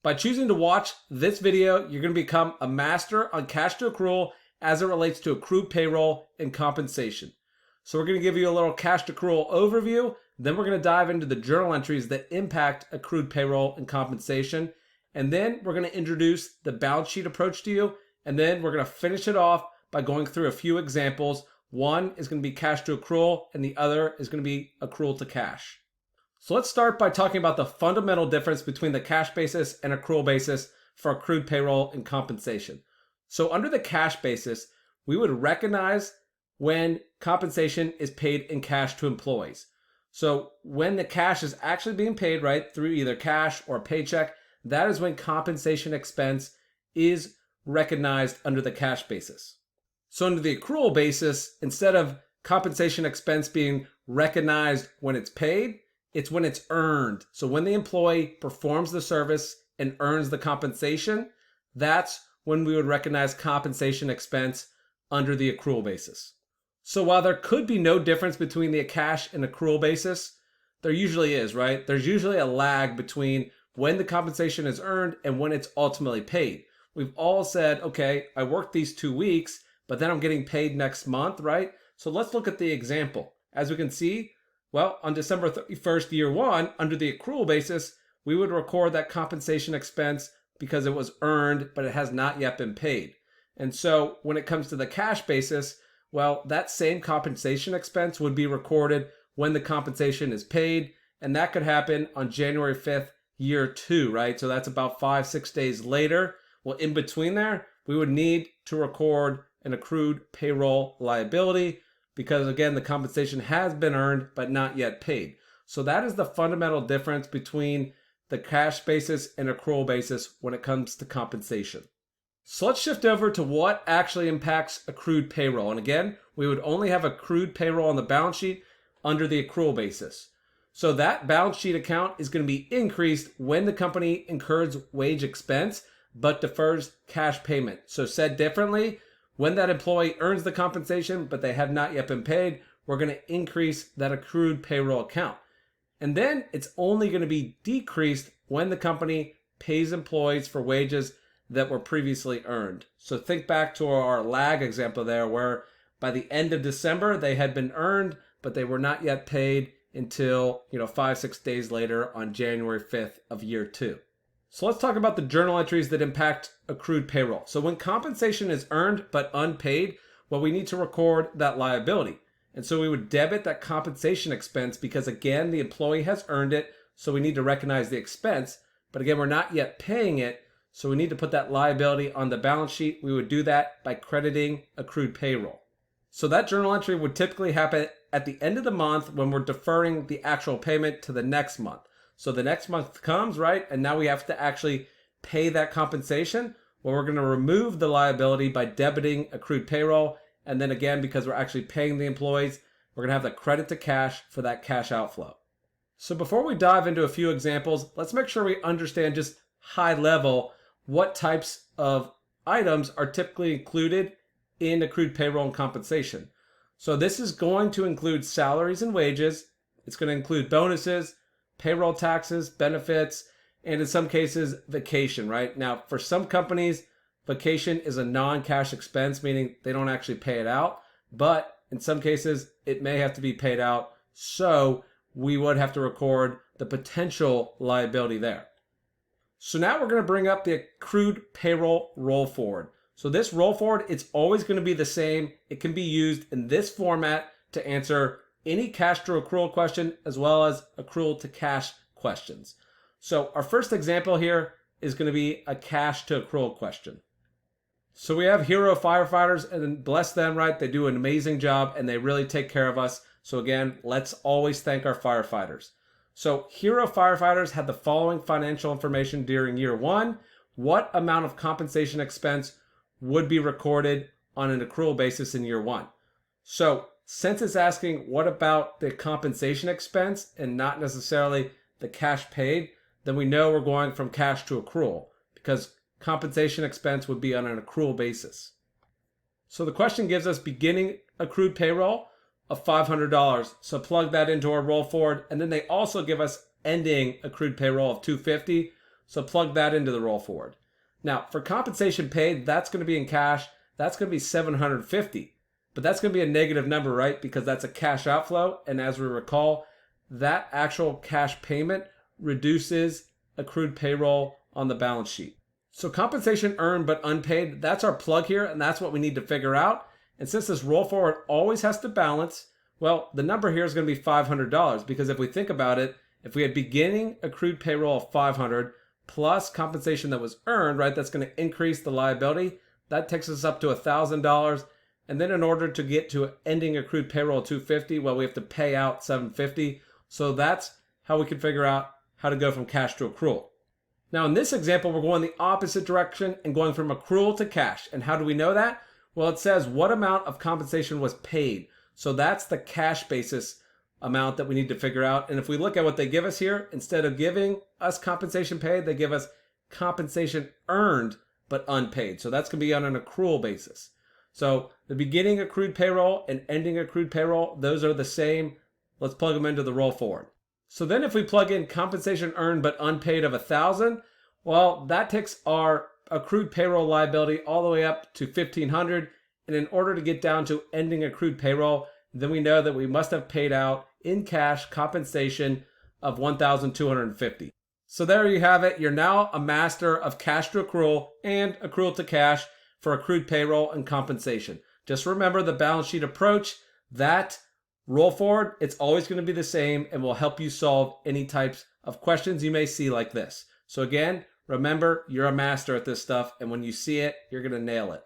By choosing to watch this video, you're going to become a master on cash to accrual as it relates to accrued payroll and compensation. So we're going to give you a little cash to accrual overview. Then we're going to dive into the journal entries that impact accrued payroll and compensation. And then we're going to introduce the balance sheet approach to you. And then we're going to finish it off by going through a few examples. One is going to be cash to accrual and the other is going to be accrual to cash. So let's start by talking about the fundamental difference between the cash basis and accrual basis for accrued payroll and compensation. So under the cash basis, we would recognize when compensation is paid in cash to employees. So when the cash is actually being paid, right, through either cash or a paycheck, that is when compensation expense is recognized under the cash basis. So under the accrual basis, instead of compensation expense being recognized when it's paid, it's when it's earned. So when the employee performs the service and earns the compensation, that's when we would recognize compensation expense under the accrual basis. So while there could be no difference between the cash and accrual basis, there usually is, right? There's usually a lag between when the compensation is earned and when it's ultimately paid. We've all said, okay, I worked these 2 weeks, but then I'm getting paid next month, right? So let's look at the example. As we can see, well, on December 31st, year one, under the accrual basis, we would record that compensation expense because it was earned, but it has not yet been paid. And so when it comes to the cash basis, well, that same compensation expense would be recorded when the compensation is paid. And that could happen on January 5th, year two, right? So that's about 5-6 days later. Well, in between there, we would need to record an accrued payroll liability because, again, the compensation has been earned but not yet paid. So that is the fundamental difference between the cash basis and accrual basis when it comes to compensation. So let's shift over to what actually impacts accrued payroll. And again, we would only have accrued payroll on the balance sheet under the accrual basis. So that balance sheet account is going to be increased when the company incurs wage expense but defers cash payment. So said differently, when that employee earns the compensation, but they have not yet been paid, we're going to increase that accrued payroll account. And then it's only going to be decreased when the company pays employees for wages that were previously earned. So think back to our lag example there, where by the end of December, they had been earned, but they were not yet paid until 5-6 days later on January 5th of year two. So let's talk about the journal entries that impact accrued payroll. So when compensation is earned but unpaid, well, we need to record that liability. And so we would debit that compensation expense because, again, the employee has earned it, so we need to recognize the expense. But again, we're not yet paying it, so we need to put that liability on the balance sheet. We would do that by crediting accrued payroll. So that journal entry would typically happen at the end of the month when we're deferring the actual payment to the next month. So the next month comes, right? And now we have to actually pay that compensation. Well, we're going to remove the liability by debiting accrued payroll. And then again, because we're actually paying the employees, we're going to have the credit to cash for that cash outflow. So before we dive into a few examples, let's make sure we understand just high level what types of items are typically included in accrued payroll and compensation. So this is going to include salaries and wages. It's going to include bonuses, payroll taxes, benefits, and in some cases, vacation, right? Now, for some companies, vacation is a non-cash expense, meaning they don't actually pay it out. But in some cases, it may have to be paid out. So we would have to record the potential liability there. So now we're going to bring up the accrued payroll roll forward. So this roll forward, it's always going to be the same. It can be used in this format to answer any cash to accrual question as well as accrual to cash questions. So our first example here is going to be a cash to accrual question. So we have Hero Firefighters, and bless them, right? They do an amazing job and they really take care of us. So again, let's always thank our firefighters. So Hero Firefighters had the following financial information during year one. What amount of compensation expense would be recorded on an accrual basis in year one? So since it's asking what about the compensation expense and not necessarily the cash paid, then we know we're going from cash to accrual because compensation expense would be on an accrual basis. So the question gives us beginning accrued payroll of $500. So plug that into our roll forward. And then they also give us ending accrued payroll of $250. So plug that into the roll forward. Now, for compensation paid, that's going to be in cash. That's going to be $750. But that's going to be a negative number, right? Because that's a cash outflow. And as we recall, that actual cash payment reduces accrued payroll on the balance sheet. So compensation earned but unpaid, that's our plug here, and that's what we need to figure out. And since this roll forward always has to balance, well, the number here is going to be $500, because if we think about it, if we had beginning accrued payroll of $500 plus compensation that was earned, right, that's going to increase the liability. That takes us up to $1,000. And then in order to get to ending accrued payroll of $250, well, we have to pay out $750. So that's how we can figure out how to go from cash to accrual. Now in this example, we're going the opposite direction and going from accrual to cash. And how do we know that? Well, it says what amount of compensation was paid. So that's the cash basis amount that we need to figure out. And if we look at what they give us here, instead of giving us compensation paid, they give us compensation earned but unpaid. So that's going to be on an accrual basis. So the beginning accrued payroll and ending accrued payroll, those are the same. Let's plug them into the roll forward. So then if we plug in compensation earned but unpaid of $1,000, well, that takes our accrued payroll liability all the way up to $1,500. And in order to get down to ending accrued payroll, then we know that we must have paid out in cash compensation of $1,250. So there you have it. You're now a master of cash to accrual and accrual to cash for accrued payroll and compensation. Just remember the balance sheet approach. That roll forward, it's always going to be the same and will help you solve any types of questions you may see like this. So again, remember, you're a master at this stuff, and when you see it, you're going to nail it.